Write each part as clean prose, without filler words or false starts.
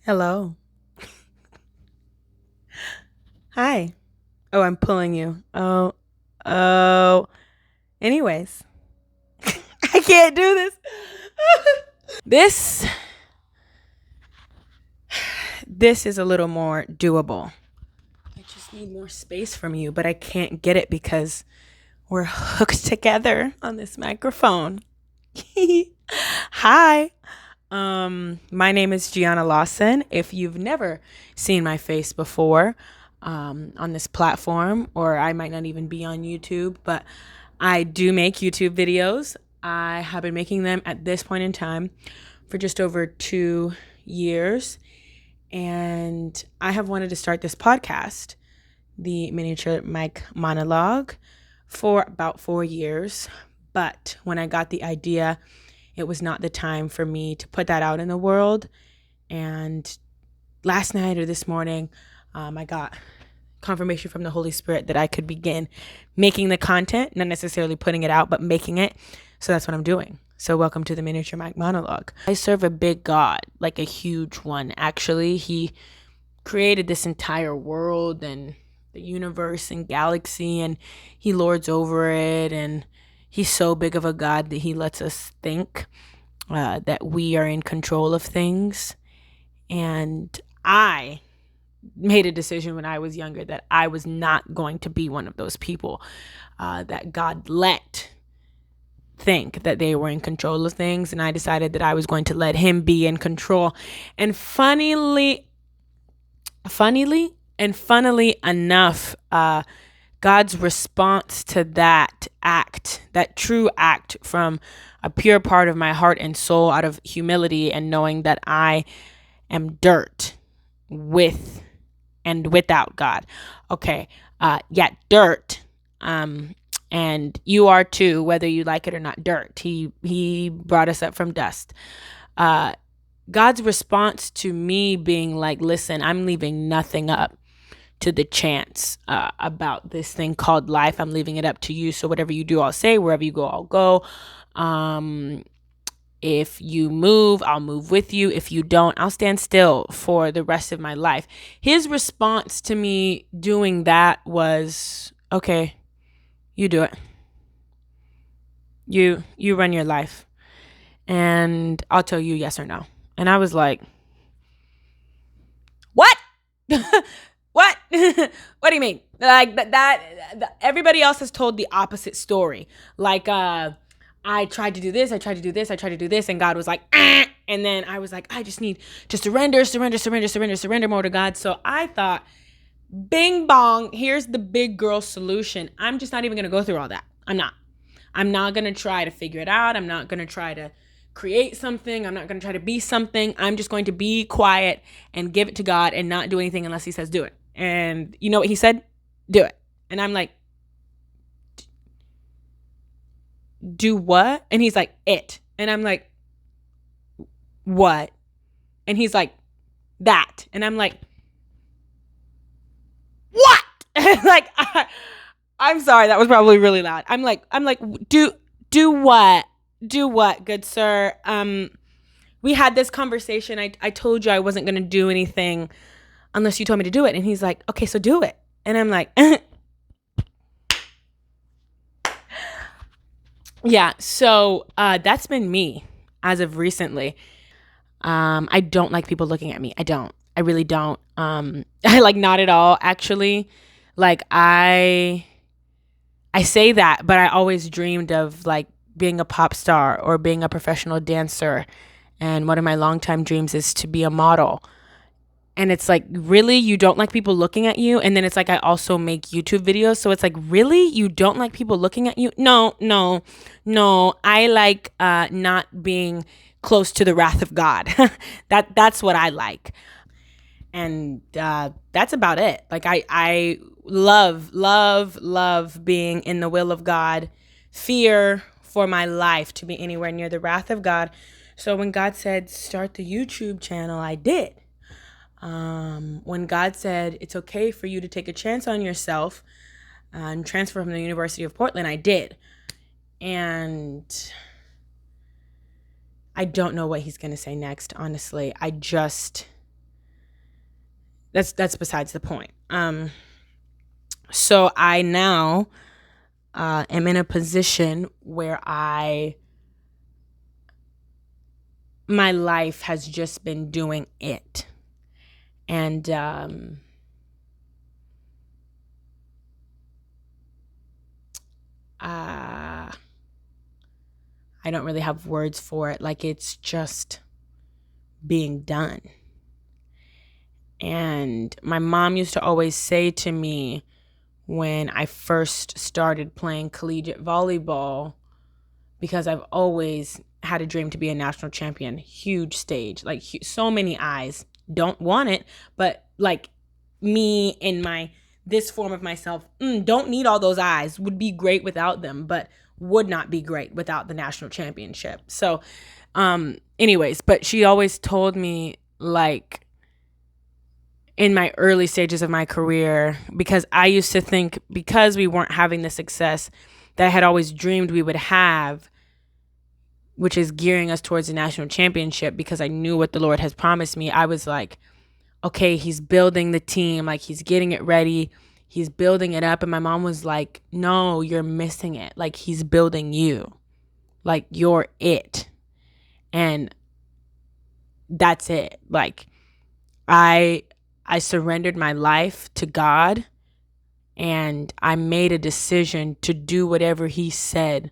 Hello. Hi. Oh, I'm pulling you. Oh. Anyways, I can't do this. this this is a little more doable. I just need more space from you, but I can't get it because we're hooked together on this microphone. Hi. My name is Jiana Lawson. If you've never seen my face before on this platform, or I might not even be on YouTube, but I do make YouTube videos. I have been making them at this point in time for just over 2 years. And I have wanted to start this podcast, the Miniature Mic Monologue, for about 4 years. But when I got the idea, it was not the time for me to put that out in the world. And last night or this morning, I got confirmation from the Holy Spirit that I could begin making the content, not necessarily putting it out, but making it. So that's what I'm doing. So welcome to the Miniature Mic Monologue. I serve a big God, like a huge one. Actually, he created this entire world and the universe and galaxy, and he lords over it, and he's so big of a God that he lets us think that we are in control of things. And I made a decision when I was younger that I was not going to be one of those people that God let think that they were in control of things. And I decided that I was going to let him be in control. And funnily enough, God's response to that act, that true act from a pure part of my heart and soul, out of humility and knowing that I am dirt with and without God. Okay, dirt. And you are too, whether you like it or not. Dirt. He brought us up from dust. God's response to me being like, listen, I'm leaving nothing up to the chance about this thing called life. I'm leaving it up to you. So whatever you do, I'll say. Wherever you go, I'll go. If you move, I'll move with you. If you don't, I'll stand still for the rest of my life. His response to me doing that was, okay, you do it. You run your life. And I'll tell you yes or no. And I was like, what? What? What do you mean? Like that everybody else has told the opposite story. Like, I tried to do this, I tried to do this, I tried to do this, and God was like, ah! And then I was like, I just need to surrender more to God. So I thought, bing bong, here's the big girl solution. I'm just not even gonna go through all that. I'm not gonna try to figure it out. I'm not gonna try to create something. I'm not gonna try to be something. I'm just going to be quiet and give it to God and not do anything unless he says do it. And you know what he said? Do it. And I'm like, do what? And he's like, it. And I'm like, what? And he's like, that. And I'm like, what? Like, I'm sorry, that was probably really loud. I'm like, do what? Do what, good sir? We had this conversation. I told you I wasn't gonna do anything unless you told me to do it. And he's like, okay, so do it. And I'm like, yeah. So that's been me as of recently. I don't like people looking at me. I really don't. I like not at all, actually. Like I say that, but I always dreamed of like being a pop star or being a professional dancer. And one of my longtime dreams is to be a model. And it's like, really? You don't like people looking at you? And then it's like, I also make YouTube videos. So it's like, really? You don't like people looking at you? No. I like not being close to the wrath of God. That's what I like. And that's about it. Like I love being in the will of God. Fear for my life to be anywhere near the wrath of God. So when God said, start the YouTube channel, I did. When God said, it's okay for you to take a chance on yourself and transfer from the University of Portland, I did. And I don't know what he's going to say next, honestly. I just that's besides the point. So I now am in a position where my life has just been doing it. And I don't really have words for it. Like, it's just being done. And my mom used to always say to me when I first started playing collegiate volleyball, because I've always had a dream to be a national champion, huge stage, like so many eyes, don't want it, but like me in this form of myself, don't need all those eyes, would be great without them, but would not be great without the national championship. So anyways, but she always told me, like, in my early stages of my career, because I used to think because we weren't having the success that I had always dreamed we would have, which is gearing us towards the national championship, because I knew what the Lord has promised me, I was like, okay, he's building the team, like he's getting it ready, he's building it up. And my mom was like, no, you're missing it. Like, he's building you, like you're it. And that's it. Like, I surrendered my life to God, and I made a decision to do whatever he said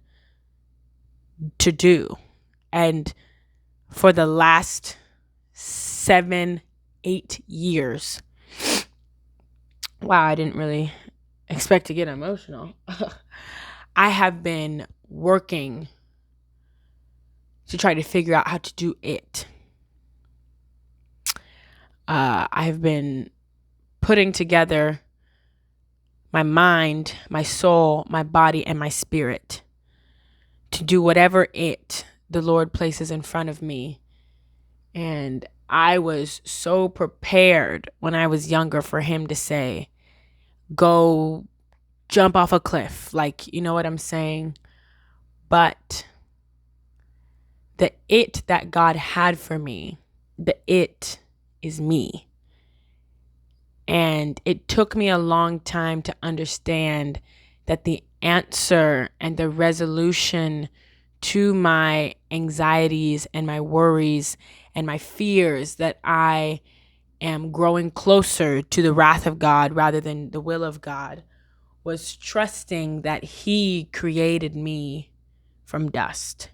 to do. And for the last 7-8 years, wow, I didn't really expect to get emotional. I have been working to try to figure out how to do it. I've been putting together my mind, my soul, my body, and my spirit to do whatever the Lord places in front of me. And I was so prepared when I was younger for him to say, go jump off a cliff. Like, you know what I'm saying? But the it that God had for me, the it is me. And it took me a long time to understand that the answer and the resolution to my anxieties and my worries and my fears, that I am growing closer to the wrath of God rather than the will of God, was trusting that he created me from dust.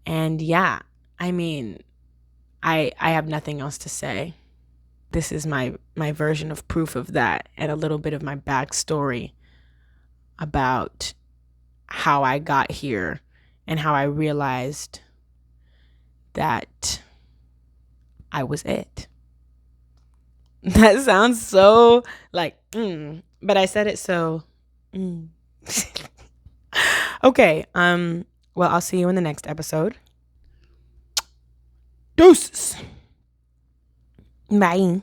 And yeah, I mean, I have nothing else to say. This is my version of proof of that, and a little bit of my backstory about how I got here and how I realized that I was it. That sounds so like, but I said it so. Okay. Well, I'll see you in the next episode. Deuces. Bye.